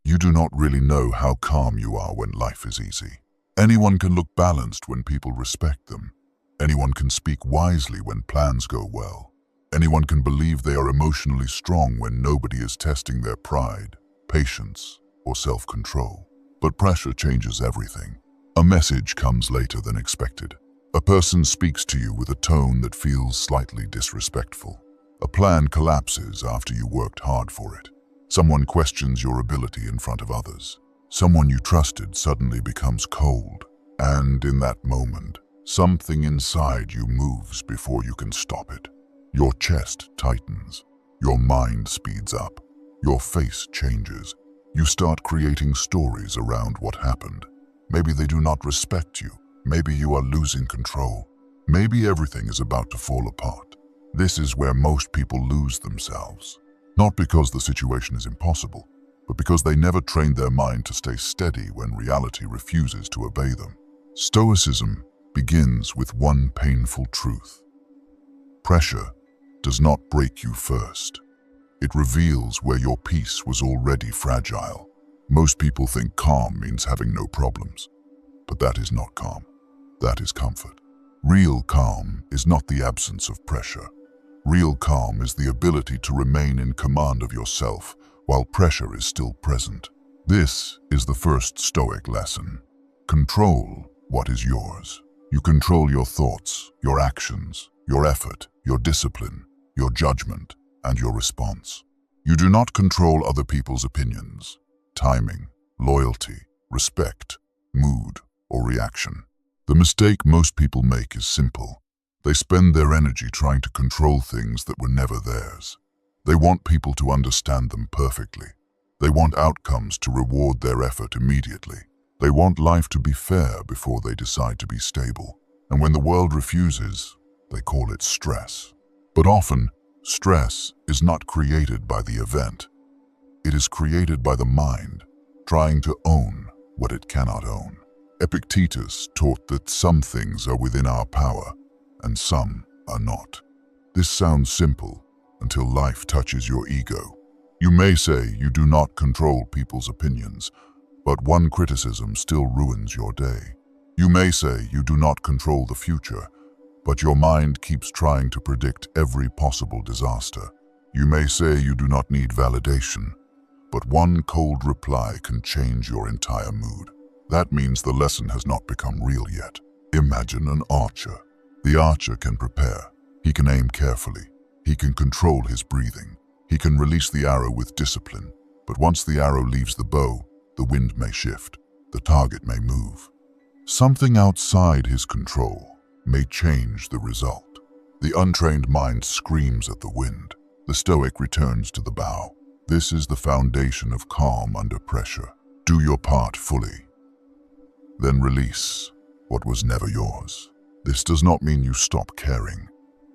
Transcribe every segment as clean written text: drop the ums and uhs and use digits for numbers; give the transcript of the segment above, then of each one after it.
You do not really know how calm you are when life is easy. Anyone can look balanced when people respect them. Anyone can speak wisely when plans go well. Anyone can believe they are emotionally strong when nobody is testing their pride, patience, or self-control. But pressure changes everything. A message comes later than expected. A person speaks to you with a tone that feels slightly disrespectful. A plan collapses after you worked hard for it. Someone questions your ability in front of others. Someone you trusted suddenly becomes cold. And in that moment, something inside you moves before you can stop it. Your chest tightens. Your mind speeds up. Your face changes. You start creating stories around what happened. Maybe they do not respect you. Maybe you are losing control. Maybe everything is about to fall apart. This is where most people lose themselves. Not because the situation is impossible, but because they never trained their mind to stay steady when reality refuses to obey them. Stoicism begins with one painful truth. Pressure does not break you first. It reveals where your peace was already fragile. Most people think calm means having no problems, but that is not calm. That is comfort. Real calm is not the absence of pressure. Real calm is the ability to remain in command of yourself while pressure is still present. This is the first Stoic lesson. Control what is yours. You control your thoughts, your actions, your effort, your discipline, your judgment, and your response. You do not control other people's opinions, timing, loyalty, respect, mood, or reaction. The mistake most people make is simple. They spend their energy trying to control things that were never theirs. They want people to understand them perfectly. They want outcomes to reward their effort immediately. They want life to be fair before they decide to be stable. And when the world refuses, they call it stress. But often, stress is not created by the event. It is created by the mind, trying to own what it cannot own. Epictetus taught that some things are within our power, and some are not. This sounds simple until life touches your ego. You may say you do not control people's opinions, but one criticism still ruins your day. You may say you do not control the future, but your mind keeps trying to predict every possible disaster. You may say you do not need validation, but one cold reply can change your entire mood. That means the lesson has not become real yet. Imagine an archer. The archer can prepare. He can aim carefully. He can control his breathing. He can release the arrow with discipline. But once the arrow leaves the bow, the wind may shift. The target may move. Something outside his control may change the result. The untrained mind screams at the wind. The Stoic returns to the bow. This is the foundation of calm under pressure. Do your part fully. Then release what was never yours. This does not mean you stop caring.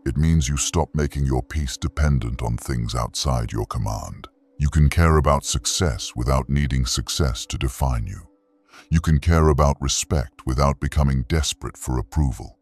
It means you stop making your peace dependent on things outside your command. You can care about success without needing success to define you. You can care about respect without becoming desperate for approval.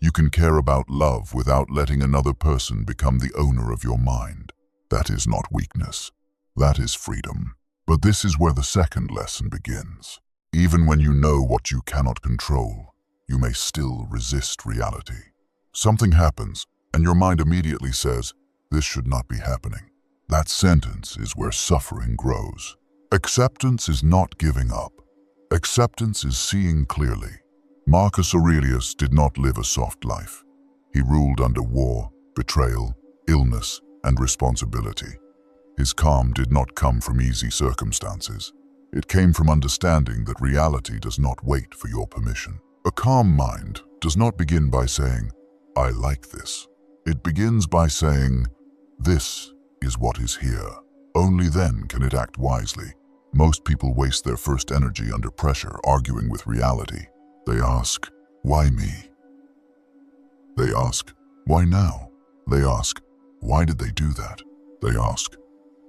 You can care about love without letting another person become the owner of your mind. That is not weakness. That is freedom. But this is where the second lesson begins. Even when you know what you cannot control, you may still resist reality. Something happens, and your mind immediately says, "This should not be happening." That sentence is where suffering grows. Acceptance is not giving up. Acceptance is seeing clearly. Marcus Aurelius did not live a soft life. He ruled under war, betrayal, illness, and responsibility. His calm did not come from easy circumstances. It came from understanding that reality does not wait for your permission. A calm mind does not begin by saying, "I like this." It begins by saying, "This is what is here." Only then can it act wisely. Most people waste their first energy under pressure arguing with reality. They ask, "Why me?" They ask, "Why now?" They ask, "Why did they do that?" They ask,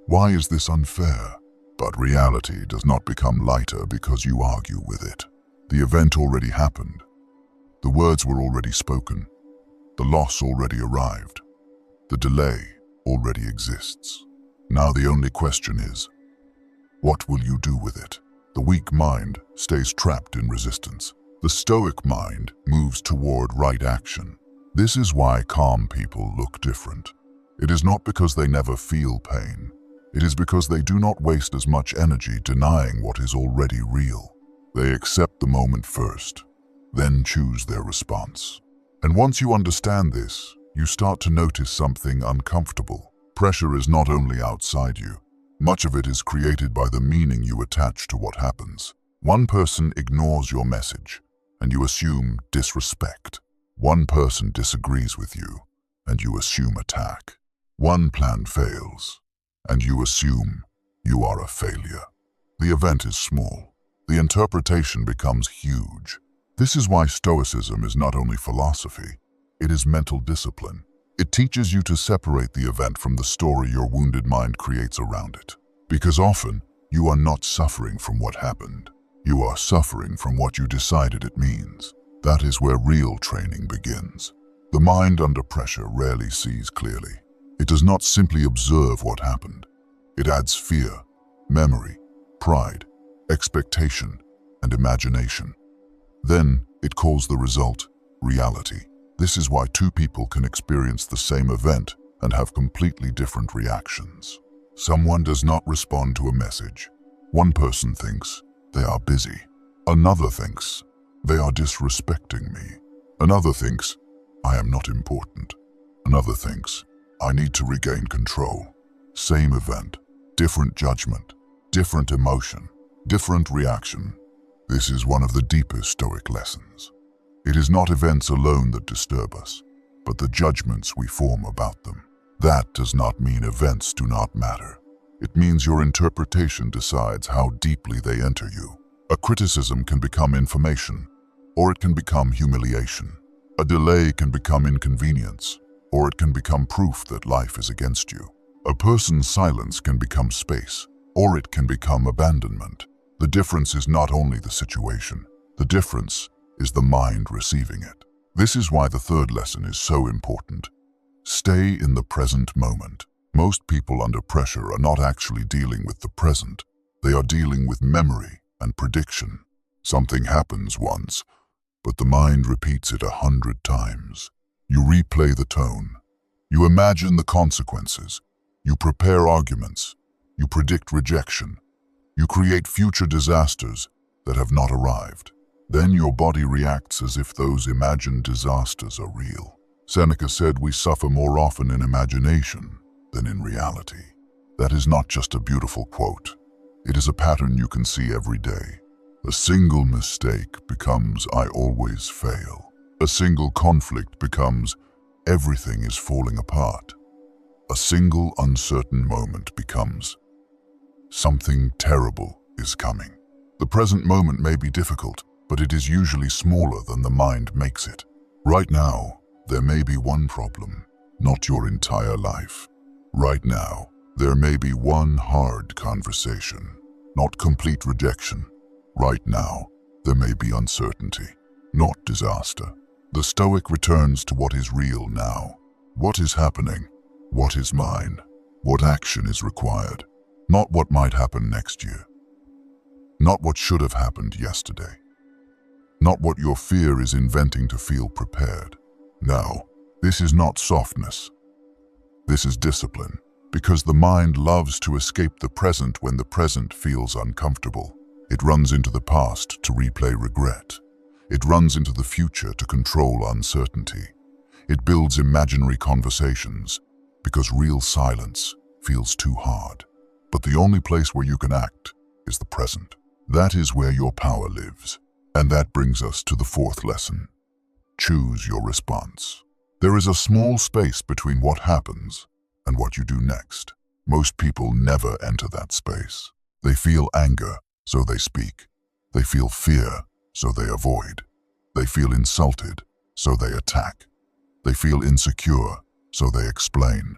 "Why is this unfair?" But reality does not become lighter because you argue with it. The event already happened. The words were already spoken. The loss already arrived. The delay already exists. Now the only question is, What will you do with it? The weak mind stays trapped in resistance. The Stoic mind moves toward right action. This is why calm people look different. It is not because they never feel pain. It is because they do not waste as much energy denying what is already real. They accept the moment first, then choose their response. And once you understand this, you start to notice something uncomfortable. Pressure is not only outside you. Much of it is created by the meaning you attach to what happens. One person ignores your message, and you assume disrespect. One person disagrees with you, and you assume attack. One plan fails, and you assume you are a failure. The event is small. The interpretation becomes huge. This is why Stoicism is not only philosophy, it is mental discipline. It teaches you to separate the event from the story your wounded mind creates around it. Because often, you are not suffering from what happened. You are suffering from what you decided it means. That is where real training begins. The mind under pressure rarely sees clearly. It does not simply observe what happened. It adds fear, memory, pride, expectation, and imagination. Then, it calls the result reality. This is why two people can experience the same event and have completely different reactions. Someone does not respond to a message. One person thinks they are busy. Another thinks they are disrespecting me. Another thinks I am not important. Another thinks I need to regain control. Same event, different judgment, different emotion, different reaction. This is one of the deepest Stoic lessons. It is not events alone that disturb us, but the judgments we form about them. That does not mean events do not matter. It means your interpretation decides how deeply they enter you. A criticism can become information, or it can become humiliation. A delay can become inconvenience, or it can become proof that life is against you. A person's silence can become space, or it can become abandonment. The difference is not only the situation. The difference is the mind receiving it. This is why the third lesson is so important. Stay in the present moment. Most people under pressure are not actually dealing with the present. They are dealing with memory and prediction. Something happens once, but the mind repeats it 100 times. You replay the tone. You imagine the consequences. You prepare arguments. You predict rejection. You create future disasters that have not arrived. Then your body reacts as if those imagined disasters are real. Seneca said we suffer more often in imagination than in reality. That is not just a beautiful quote. It is a pattern you can see every day. A single mistake becomes I always fail. A single conflict becomes everything is falling apart. A single uncertain moment becomes something terrible is coming. The present moment may be difficult, but it is usually smaller than the mind makes it. Right now, there may be one problem, not your entire life. Right now, there may be one hard conversation, not complete rejection. Right now, there may be uncertainty, not disaster. The Stoic returns to what is real now. What is happening? What is mine? What action is required? Not what might happen next year. Not what should have happened yesterday. Not what your fear is inventing to feel prepared. No, this is not softness. This is discipline, because the mind loves to escape the present when the present feels uncomfortable. It runs into the past to replay regret. It runs into the future to control uncertainty. It builds imaginary conversations, because real silence feels too hard. But the only place where you can act is the present. That is where your power lives. And that brings us to the fourth lesson. Choose your response. There is a small space between what happens and what you do next. Most people never enter that space. They feel anger, so they speak. They feel fear, so they avoid. They feel insulted, so they attack. They feel insecure, so they explain.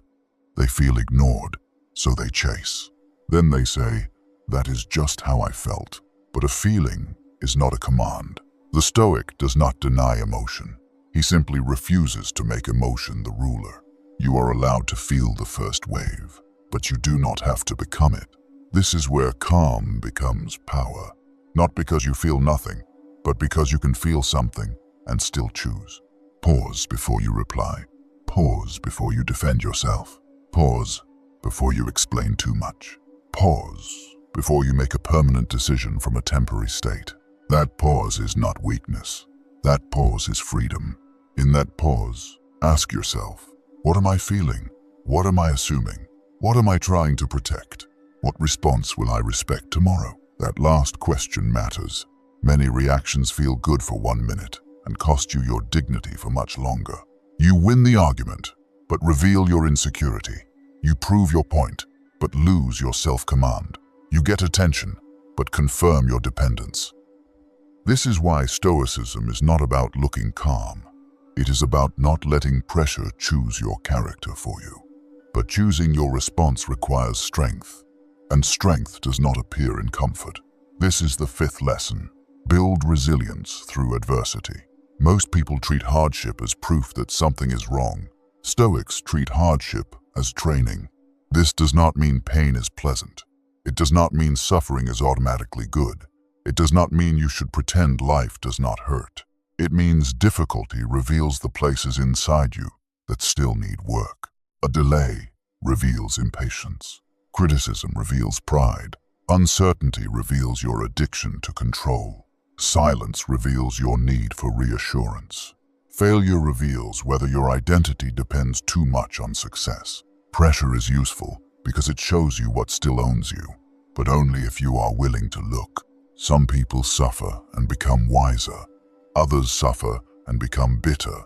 They feel ignored, so they chase. Then they say, that is just how I felt. But a feeling is not a command. The Stoic does not deny emotion. He simply refuses to make emotion the ruler. You are allowed to feel the first wave, but you do not have to become it. This is where calm becomes power. Not because you feel nothing, but because you can feel something and still choose. Pause before you reply. Pause before you defend yourself. Pause before you explain too much. Pause before you make a permanent decision from a temporary state. That pause is not weakness. That pause is freedom. In that pause, ask yourself, what am I feeling? What am I assuming? What am I trying to protect? What response will I respect tomorrow? That last question matters. Many reactions feel good for 1 minute and cost you your dignity for much longer. You win the argument, but reveal your insecurity. You prove your point, but lose your self-command. You get attention, but confirm your dependence. This is why Stoicism is not about looking calm. It is about not letting pressure choose your character for you. But choosing your response requires strength, and strength does not appear in comfort. This is the 5th lesson. Build resilience through adversity. Most people treat hardship as proof that something is wrong. Stoics treat hardship as training. This does not mean pain is pleasant. It does not mean suffering is automatically good. It does not mean you should pretend life does not hurt. It means difficulty reveals the places inside you that still need work. A delay reveals impatience. Criticism reveals pride. Uncertainty reveals your addiction to control. Silence reveals your need for reassurance. Failure reveals whether your identity depends too much on success. Pressure is useful because it shows you what still owns you, but only if you are willing to look. Some people suffer and become wiser. Others suffer and become bitter.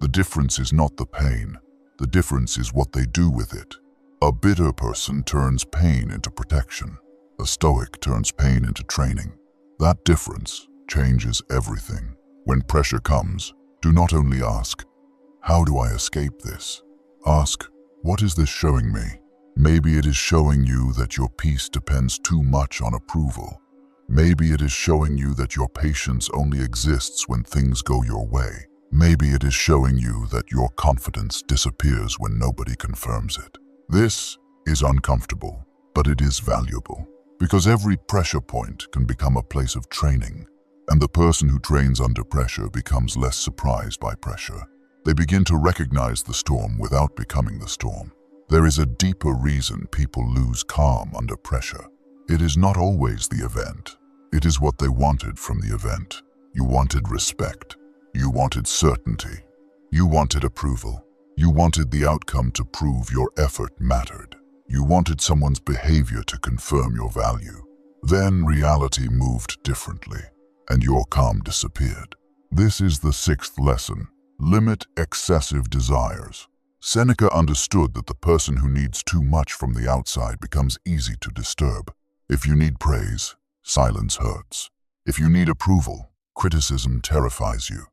The difference is not the pain. The difference is what they do with it. A bitter person turns pain into protection. A Stoic turns pain into training. That difference changes everything. When pressure comes, do not only ask, how do I escape this? Ask, what is this showing me? Maybe it is showing you that your peace depends too much on approval. Maybe it is showing you that your patience only exists when things go your way. Maybe it is showing you that your confidence disappears when nobody confirms it. This is uncomfortable, but it is valuable, because every pressure point can become a place of training, and the person who trains under pressure becomes less surprised by pressure. They begin to recognize the storm without becoming the storm. There is a deeper reason people lose calm under pressure. It is not always the event. It is what they wanted from the event. You wanted respect. You wanted certainty. You wanted approval. You wanted the outcome to prove your effort mattered. You wanted someone's behavior to confirm your value. Then reality moved differently, and your calm disappeared. This is the 6th lesson. Limit excessive desires. Seneca understood that the person who needs too much from the outside becomes easy to disturb. If you need praise, silence hurts. If you need approval, criticism terrifies you.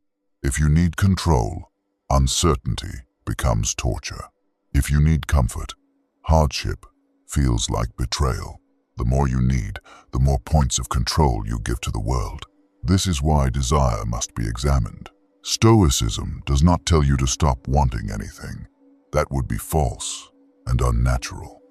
If you need control, uncertainty becomes torture. If you need comfort, hardship feels like betrayal. The more you need, the more points of control you give to the world. This is why desire must be examined. Stoicism does not tell you to stop wanting anything. That would be false and unnatural.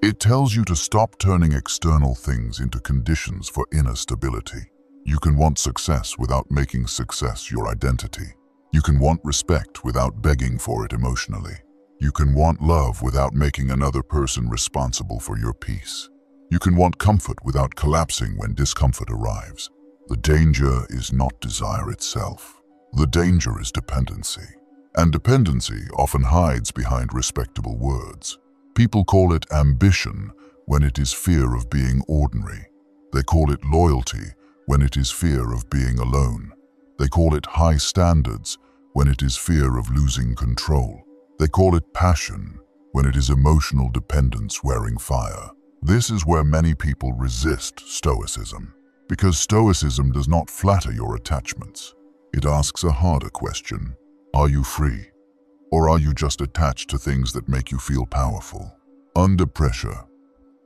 It tells you to stop turning external things into conditions for inner stability. You can want success without making success your identity. You can want respect without begging for it emotionally. You can want love without making another person responsible for your peace. You can want comfort without collapsing when discomfort arrives. The danger is not desire itself. The danger is dependency. And dependency often hides behind respectable words. People call it ambition when it is fear of being ordinary. They call it loyalty when it is fear of being alone. They call it high standards when it is fear of losing control. They call it passion when it is emotional dependence wearing fire. This is where many people resist Stoicism, because Stoicism does not flatter your attachments. It asks a harder question. Are you free? Or are you just attached to things that make you feel powerful? Under pressure,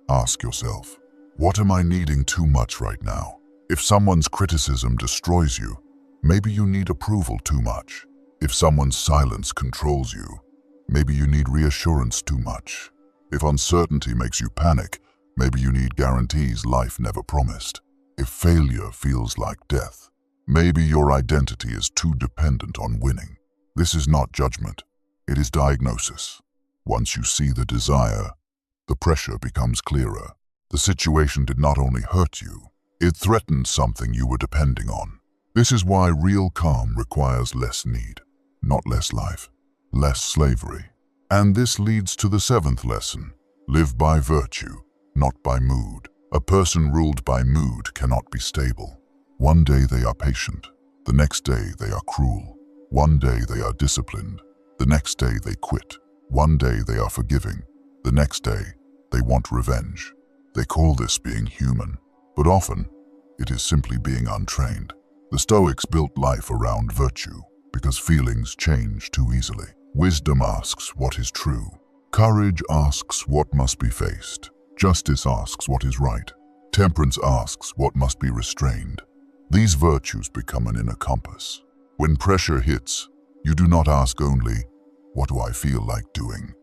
ask yourself, what am I needing too much right now? If someone's criticism destroys you, maybe you need approval too much. If someone's silence controls you, maybe you need reassurance too much. If uncertainty makes you panic, Maybe you need guarantees life never promised. If failure feels like death, maybe your identity is too dependent on winning. This is not judgment, it is diagnosis. Once you see the desire, the pressure becomes clearer. The situation did not only hurt you, it threatened something you were depending on. This is why real calm requires less need, not less life, less slavery. And this leads to the seventh lesson. Live by virtue, not by mood. A person ruled by mood cannot be stable. One day they are patient, the next day they are cruel. One day they are disciplined, the next day they quit. One day they are forgiving, the next day they want revenge. They call this being human, but often it is simply being untrained. The Stoics built life around virtue because feelings change too easily. Wisdom asks what is true. Courage asks what must be faced. Justice asks what is right. Temperance asks what must be restrained. These virtues become an inner compass. When pressure hits, you do not ask only, "What do I feel like doing?"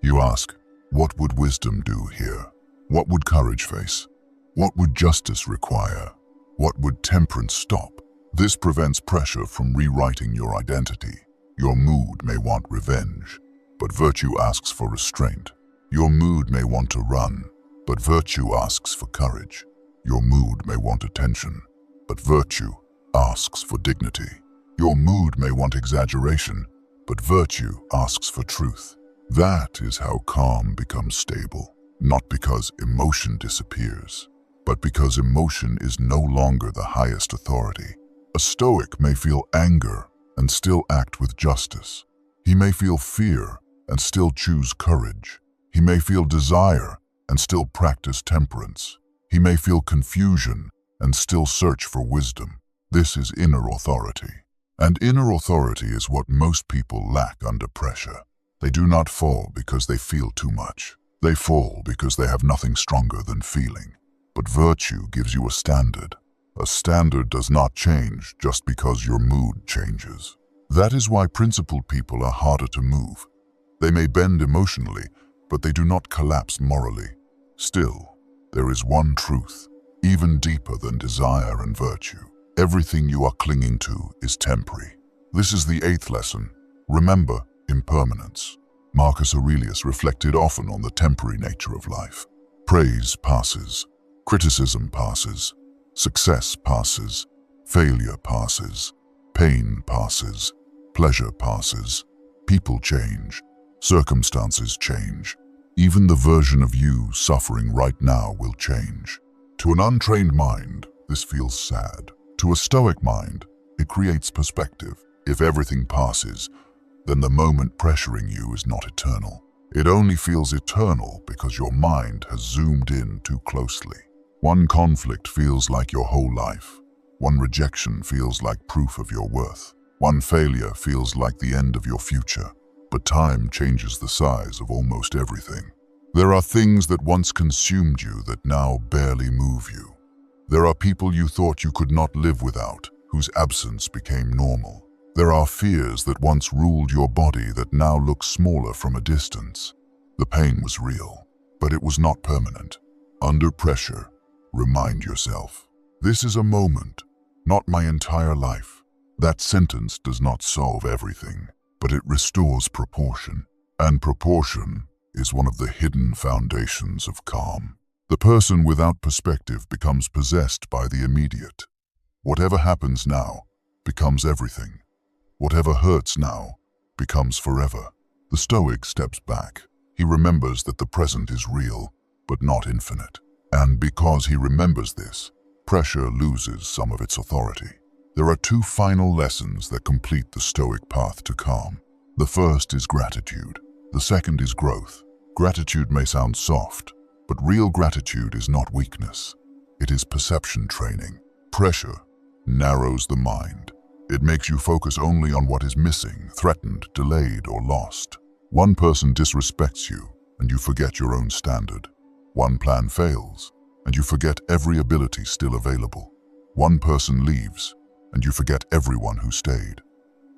You ask, "What would wisdom do here? What would courage face? What would justice require? What would temperance stop?" This prevents pressure from rewriting your identity. Your mood may want revenge, but virtue asks for restraint. Your mood may want to run, but virtue asks for courage. Your mood may want attention, but virtue asks for dignity. Your mood may want exaggeration, but virtue asks for truth. That is how calm becomes stable, not because emotion disappears, but because emotion is no longer the highest authority. A Stoic may feel anger and still act with justice. He may feel fear and still choose courage. He may feel desire and still practice temperance. He may feel confusion and still search for wisdom. This is inner authority. And inner authority is what most people lack under pressure. They do not fall because they feel too much. They fall because they have nothing stronger than feeling. But virtue gives you a standard. A standard does not change just because your mood changes. That is why principled people are harder to move. They may bend emotionally, but they do not collapse morally. Still, there is one truth, even deeper than desire and virtue. Everything you are clinging to is temporary. This is the eighth lesson. Remember impermanence. Marcus Aurelius reflected often on the temporary nature of life. Praise passes, criticism passes, success passes, failure passes, pain passes, pleasure passes, people change, circumstances change. Even the version of you suffering right now will change. To an untrained mind, this feels sad. To a Stoic mind, it creates perspective. If everything passes, then the moment pressuring you is not eternal. It only feels eternal because your mind has zoomed in too closely. One conflict feels like your whole life. One rejection feels like proof of your worth. One failure feels like the end of your future. But time changes the size of almost everything. There are things that once consumed you that now barely move you. There are people you thought you could not live without, whose absence became normal. There are fears that once ruled your body that now look smaller from a distance. The pain was real, but it was not permanent. Under pressure, remind yourself, this is a moment, not my entire life. That sentence does not solve everything, but it restores proportion. And proportion is one of the hidden foundations of calm. The person without perspective becomes possessed by the immediate. Whatever happens now becomes everything. Whatever hurts now becomes forever. The Stoic steps back. He remembers that the present is real, but not infinite. And because he remembers this, pressure loses some of its authority. There are two final lessons that complete the Stoic path to calm. The first is gratitude. The second is growth. Gratitude may sound soft, but real gratitude is not weakness. It is perception training. Pressure narrows the mind. It makes you focus only on what is missing, threatened, delayed, or lost. One person disrespects you, and you forget your own standard. One plan fails, and you forget every ability still available. One person leaves, and you forget everyone who stayed.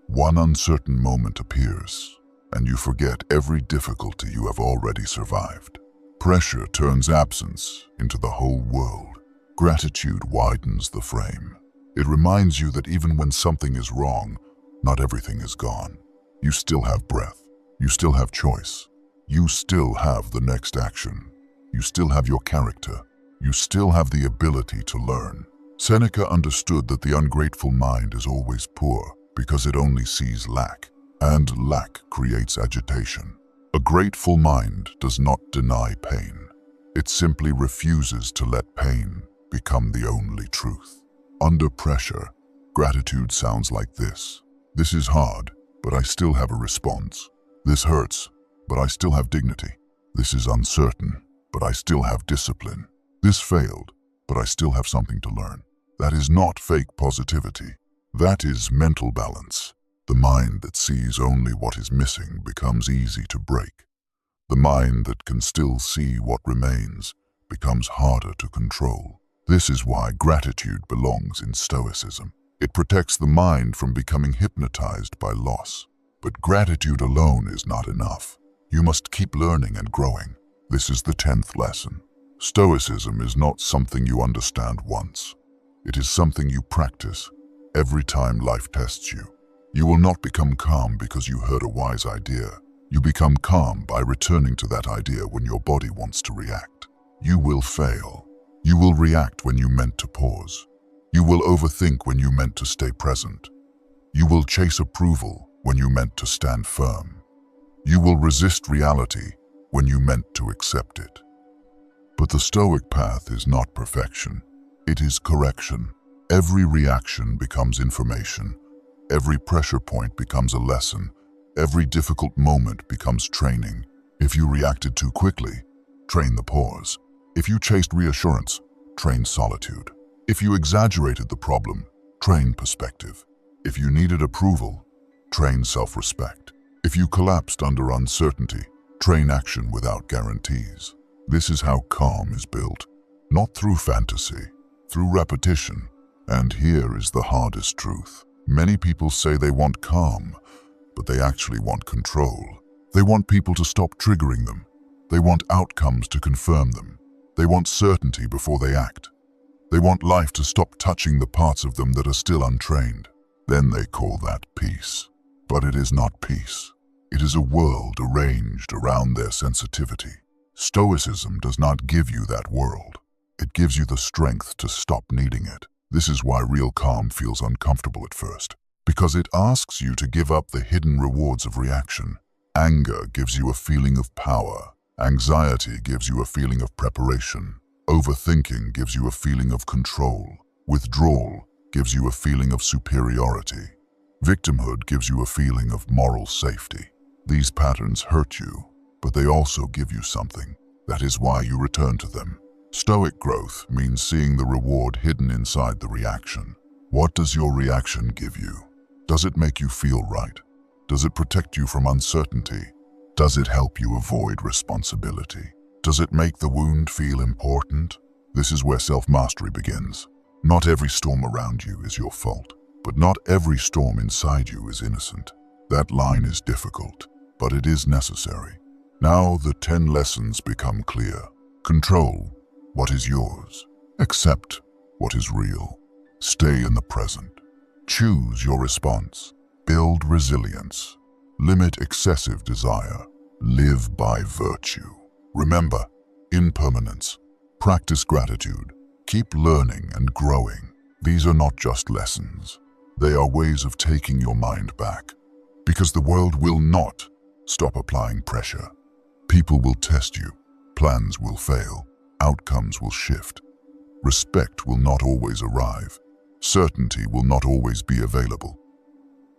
One uncertain moment appears, and you forget every difficulty you have already survived. Pressure turns absence into the whole world. Gratitude widens the frame. It reminds you that even when something is wrong, not everything is gone. You still have breath. You still have choice. You still have the next action. You still have your character. You still have the ability to learn. Seneca understood that the ungrateful mind is always poor because it only sees lack, and lack creates agitation. A grateful mind does not deny pain. It simply refuses to let pain become the only truth. Under pressure, gratitude sounds like this. This is hard, but I still have a response. This hurts, but I still have dignity. This is uncertain, but I still have discipline. This failed, but I still have something to learn. That is not fake positivity. That is mental balance. The mind that sees only what is missing becomes easy to break. The mind that can still see what remains becomes harder to control. This is why gratitude belongs in Stoicism. It protects the mind from becoming hypnotized by loss. But gratitude alone is not enough. You must keep learning and growing. This is the 10th lesson. Stoicism is not something you understand once. It is something you practice every time life tests you. You will not become calm because you heard a wise idea. You become calm by returning to that idea when your body wants to react. You will fail. You will react when you meant to pause. You will overthink when you meant to stay present. You will chase approval when you meant to stand firm. You will resist reality when you meant to accept it. But the Stoic path is not perfection. It is correction. Every reaction becomes information. Every pressure point becomes a lesson. Every difficult moment becomes training. If you reacted too quickly, train the pause. If you chased reassurance, train solitude. If you exaggerated the problem, train perspective. If you needed approval, train self-respect. If you collapsed under uncertainty, train action without guarantees. This is how calm is built, not through fantasy, through repetition. And here is the hardest truth. Many people say they want calm, but they actually want control. They want people to stop triggering them. They want outcomes to confirm them. They want certainty before they act. They want life to stop touching the parts of them that are still untrained. Then they call that peace. But it is not peace. It is a world arranged around their sensitivity. Stoicism does not give you that world. It gives you the strength to stop needing it. This is why real calm feels uncomfortable at first, because it asks you to give up the hidden rewards of reaction. Anger gives you a feeling of power. Anxiety gives you a feeling of preparation. Overthinking gives you a feeling of control. Withdrawal gives you a feeling of superiority. Victimhood gives you a feeling of moral safety. These patterns hurt you, but they also give you something. That is why you return to them. Stoic growth means seeing the reward hidden inside the reaction. What does your reaction give you? Does it make you feel right? Does it protect you from uncertainty? Does it help you avoid responsibility? Does it make the wound feel important? This is where self-mastery begins. Not every storm around you is your fault, but not every storm inside you is innocent. That line is difficult, but it is necessary. Now the 10 lessons become clear. Control what is yours. Accept what is real. Stay in the present. Choose your response. Build resilience. Limit excessive desire. Live by virtue. Remember, impermanence. Practice gratitude. Keep learning and growing. These are not just lessons. They are ways of taking your mind back. Because the world will not stop applying pressure. People will test you. Plans will fail. Outcomes will shift. Respect will not always arrive. Certainty will not always be available.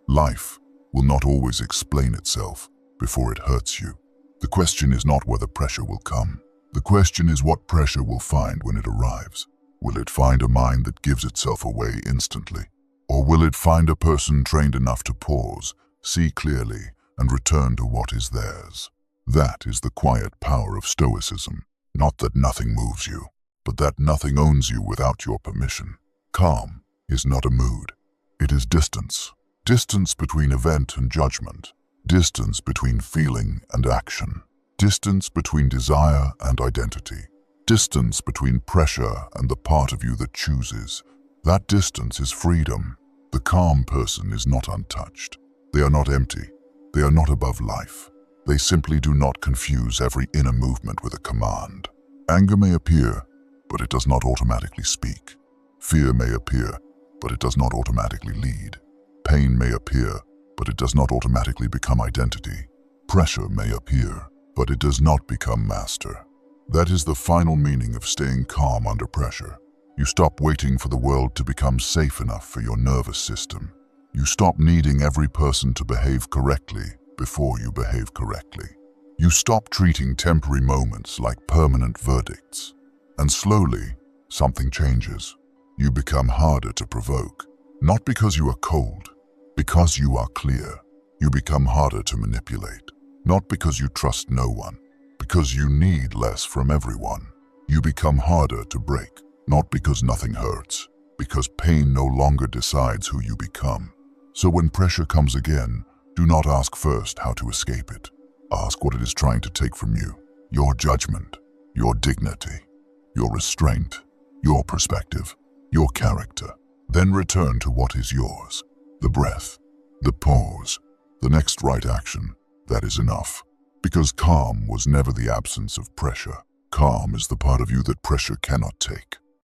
Life will not always explain itself before it hurts you. The question is not whether pressure will come. The question is what pressure will find when it arrives. Will it find a mind that gives itself away instantly? Or will it find a person trained enough to pause, see clearly, and return to what is theirs? That is the quiet power of Stoicism. Not that nothing moves you, but that nothing owns you without your permission. Calm is not a mood. It is distance. Distance between event and judgment. Distance between feeling and action. Distance between desire and identity. Distance between pressure and the part of you that chooses. That distance is freedom. The calm person is not untouched. They are not empty. They are not above life. They simply do not confuse every inner movement with a command. Anger may appear, but it does not automatically speak. Fear may appear, but it does not automatically lead. Pain may appear, but it does not automatically become identity. Pressure may appear, but it does not become master. That is the final meaning of staying calm under pressure. You stop waiting for the world to become safe enough for your nervous system. You stop needing every person to behave correctly before you behave correctly. You stop treating temporary moments like permanent verdicts. And slowly, something changes. You become harder to provoke. Not because you are cold, because you are clear. You become harder to manipulate. Not because you trust no one, because you need less from everyone. You become harder to break. Not because nothing hurts, because pain no longer decides who you become. So when pressure comes again, do not ask first how to escape it. Ask what it is trying to take from you. Your judgment, your dignity, your restraint, your perspective, your character. Then return to what is yours. The breath, the pause, the next right action. That is enough. Because calm was never the absence of pressure. Calm is the part of you that pressure cannot take.